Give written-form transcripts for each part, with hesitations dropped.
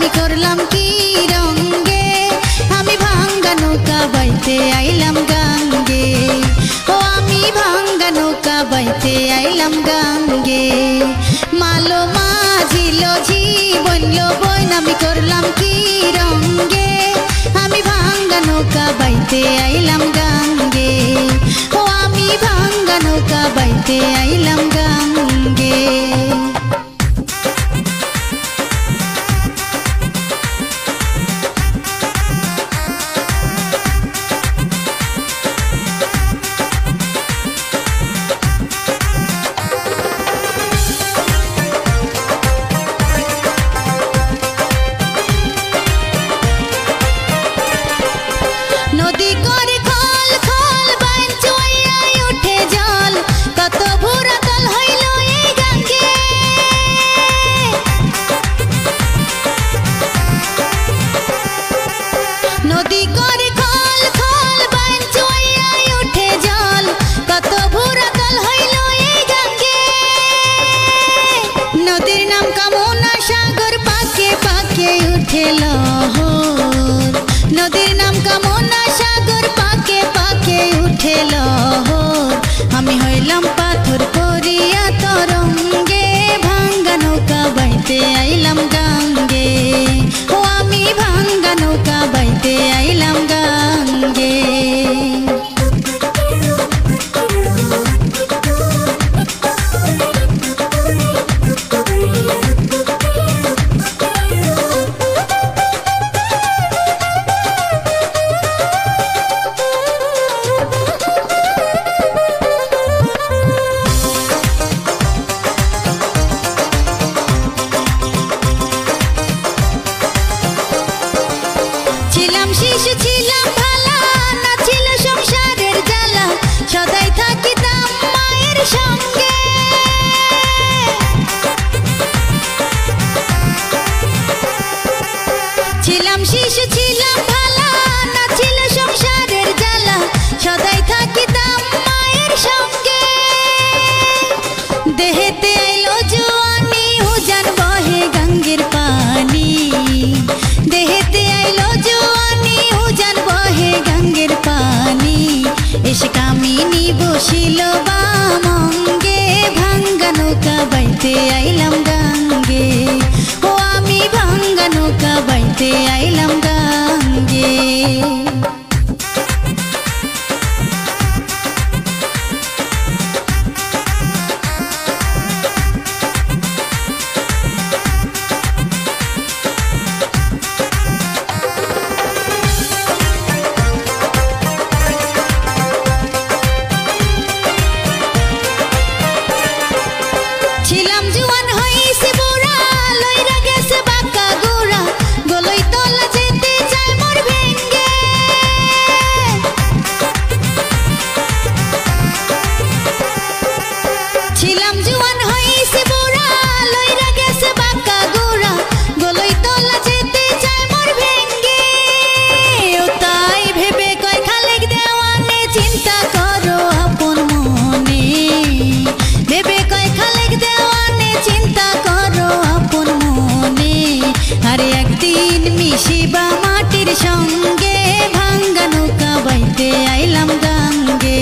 আমি করলাম কি রঙ্গে, আমি ভাঙ্গা নৌকা বাইতে আইলাম গাঙ্গে। ও আমি ভাঙ্গা নৌকা বাইতে আইলাম গাঙ্গে। মালো মাঝিল জীবনলো বইন আমি করলাম কি রঙ্গে, আমি ভাঙ্গা নৌকা বাইতে আইলাম গাঙ্গে। ও আমি ভাঙ্গা নৌকা বাইতে আইলাম গাঙ্গে। নদী করে খল খল বাইন চুইয়াই উঠে জল, কত ভুরা তল হইল এই গাঙ্গে। নদী করে খল খল বাইন চুইয়াই উঠে জল, কত ভুরা তল হইল এই গাঙ্গে। নদীর নাম কামনা সাগর পাকে পাকে উঠে লহর, নদীর নাম কামনা সাগর পাকে পাকে উঠে লহর। আমি হইলাম পাথর করিয়া তরঙ্গে, ভাঙ্গা নৌকা বাইতে আইলাম গাঙ্গে। ও আমি ভাঙ্গা নৌকা বাইতে আইলাম গাঙ্গে। ছিলাম শিশু ছিলাম ভালা, না ছিল সংসারের জ্বালা, সদাই থাকিতাম মায়ের সঙ্গে। ছিলাম শিশু ছিলাম ভালা, না ছিল সংসারের জ্বালা, সদাই থাকিতাম মায়ের সঙ্গে। দেহেতে আইলো জোয়ানি উজান বহে গঙ্গের পানি, দেহেতে আইলো জোয়ানি উজান বহে গঙ্গের পানি। এসে কামিনী বসিল বামঙ্গে, ভাঙ্গা নৌকা বাইতে আইলাম গাঙ্গে। ও আমি ভাঙ্গা নৌকা বাইতে আইলাম গাঙ্গে। ছিলাম জুয়ান হইছি বুড়া, লইরা গেছে বাঁকা গোড়া, গলই তলা যেতে চায় মোর ভেঙ্গে। ছিলাম জুয়ান হইছি বুড়া, লইরা গেছে বাঁকা গোড়া, গলই তলা যেতে চায় মোর ভেঙ্গে। ও তাই ভেবে কয় খালেক দেওয়ানে, চিন্তা করো আপন মনে। ভেবে কয় খালেক দেওয়ানে, চিন্তা করো আপন মনে। আরে একদিন মিশিবা মাটির সঙ্গে, ভাঙ্গা নৌকা বাইতে আইলাম গাঙ্গে।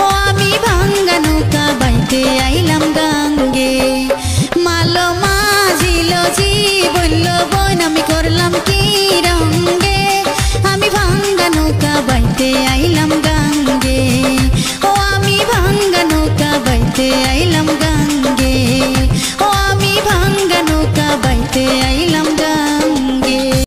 ও আমি ভাঙ্গা নৌকা বাইতে আইলাম গাঙ্গে। মালো মাঝিল জীবনল বইন আমি করলাম কি রঙ্গে, আমি ভাঙ্গা নৌকা বাইতে আইলাম গাঙ্গে। ও আমি ভাঙ্গা নৌকা বাইতে আইলাম গাঙ্গে। ও আমি ভাঙ্গা নৌকা বাইতে আইলাম